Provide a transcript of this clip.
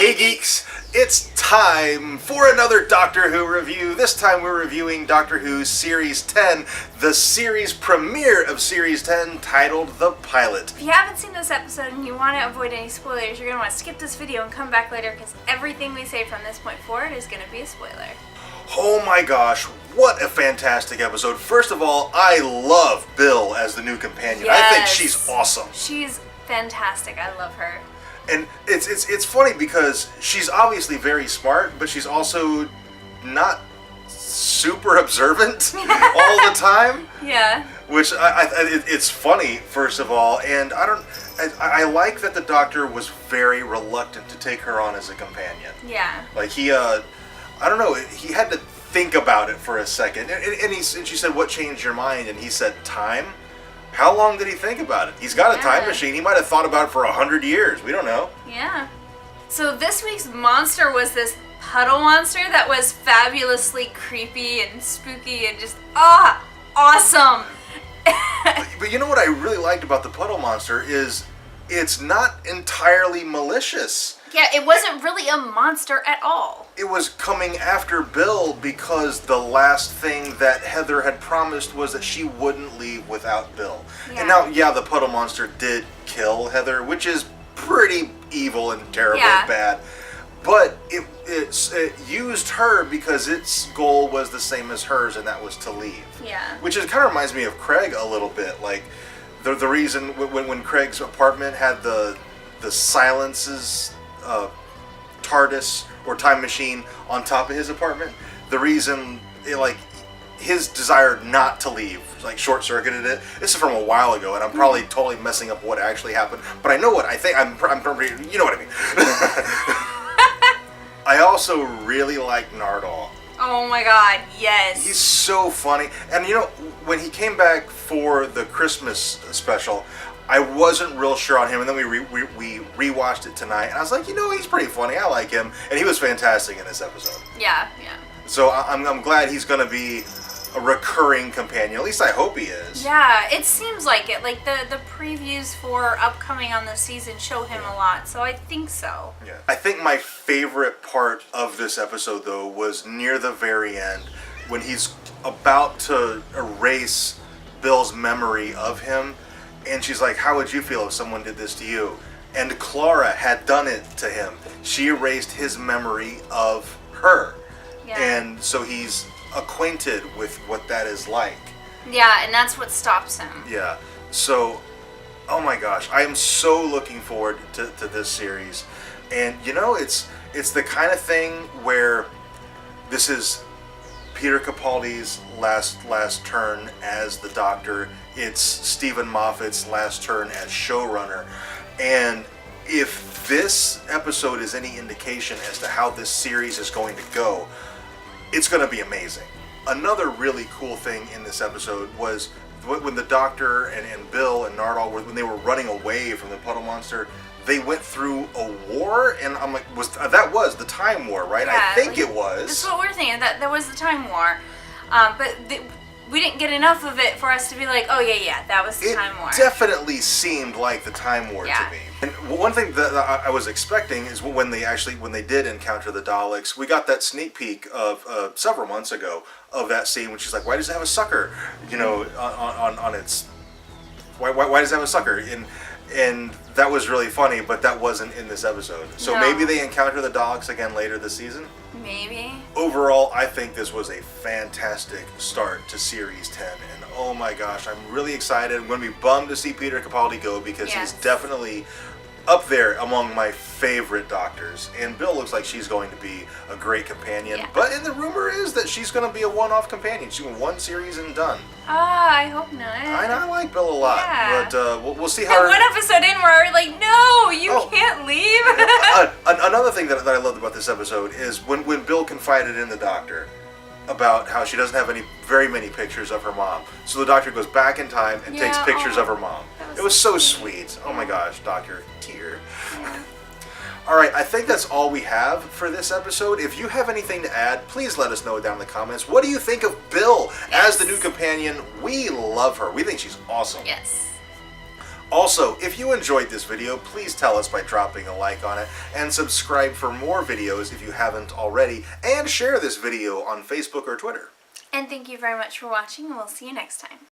Hey Geeks, it's time for another Doctor Who review. This time we're reviewing Doctor Who Series 10, the series premiere of Series 10, titled The Pilot. If you haven't seen this episode and you want to avoid any spoilers, you're going to want to skip this video and come back later because everything we say from this point forward is going to be a spoiler. Oh my gosh, what a fantastic episode. First of all, I love Bill as the new companion. Yes. I think she's awesome. She's fantastic. I love her. And it's funny because she's obviously very smart, but she's also not super observant all the time. Yeah. Which it's funny, first of all, and I like that the Doctor was very reluctant to take her on as a companion. Yeah. Like he I don't know, he had to think about it for a second, and she said, "What changed your mind?" And he said, "Time." How long did he think about it? He's got a time machine. He might have thought about it for 100 years. We don't know. Yeah. So this week's monster was this puddle monster that was fabulously creepy and spooky and just, awesome. But you know what I really liked about the puddle monster is it's not entirely malicious. Yeah, it wasn't really a monster at all. It was coming after Bill because the last thing that Heather had promised was that she wouldn't leave without Bill. Yeah. And now, yeah, the puddle monster did kill Heather, which is pretty evil and terrible and bad. But it used her because its goal was the same as hers, and that was to leave. Yeah. Which is kind of reminds me of Craig a little bit. Like the reason when Craig's apartment had the silences. TARDIS or time machine on top of his apartment. The reason, his desire not to leave, short-circuited it. This is from a while ago, and I'm probably totally messing up what actually happened. But I know what I think. I'm pretty. You know what I mean. I also really like Nardole. Oh my God, yes. He's so funny, and when he came back for the Christmas special, I wasn't real sure on him, and then we rewatched it tonight, and I was like, he's pretty funny. I like him, and he was fantastic in this episode. Yeah. So I'm glad he's going to be a recurring companion. At least I hope he is. Yeah, it seems like it. Like the previews for upcoming on the season show him a lot, so I think so. Yeah. I think my favorite part of this episode, though, was near the very end when he's about to erase Bill's memory of him. And she's like, "How would you feel if someone did this to you?" And Clara had done it to him. She erased his memory of her. Yeah. And so he's acquainted with what that is like. Yeah, and that's what stops him. Yeah. So, oh my gosh, I am so looking forward to this series. And it's the kind of thing where this is Peter Capaldi's last turn as the Doctor. It's Stephen Moffat's last turn as showrunner. And if this episode is any indication as to how this series is going to go, it's going to be amazing. Another really cool thing in this episode was when the Doctor and Bill and Nardole, when they were running away from the puddle monster, they went through a war, and I'm like, that was the Time War, right? Yeah, I think it was. That's what we're thinking. That was the Time War, but we didn't get enough of it for us to be like, oh yeah, that was the Time War. It definitely seemed like the Time War to me. And one thing that I was expecting is when they did encounter the Daleks, we got that sneak peek of several months ago of that scene when she's like, "Why does it have a sucker? On its why does it have a sucker?" And that was really funny, but that wasn't in this episode. So maybe they encounter the Daleks again later this season? Maybe. Overall, I think this was a fantastic start to Series 10. And oh my gosh, I'm really excited. I'm going to be bummed to see Peter Capaldi go because he's definitely up there among my favorite Doctors. And Bill looks like she's going to be a great companion. Yeah. But the rumor is that she's going to be a one-off companion. She's doing one series and done. I hope not. I like Bill a lot. Yeah. But we'll see how... And one episode in where we're like, no, you can't leave. Another thing that I loved about this episode is when Bill confided in the Doctor about how she doesn't have very many pictures of her mom. So the Doctor goes back in time and takes pictures of her mom. It was so sweet. Oh my gosh, Doctor, tear. Yeah. Alright, I think that's all we have for this episode. If you have anything to add, please let us know down in the comments. What do you think of Bill as the new companion? We love her. We think she's awesome. Yes. Also, if you enjoyed this video, please tell us by dropping a like on it, and subscribe for more videos if you haven't already, and share this video on Facebook or Twitter. And thank you very much for watching, and we'll see you next time.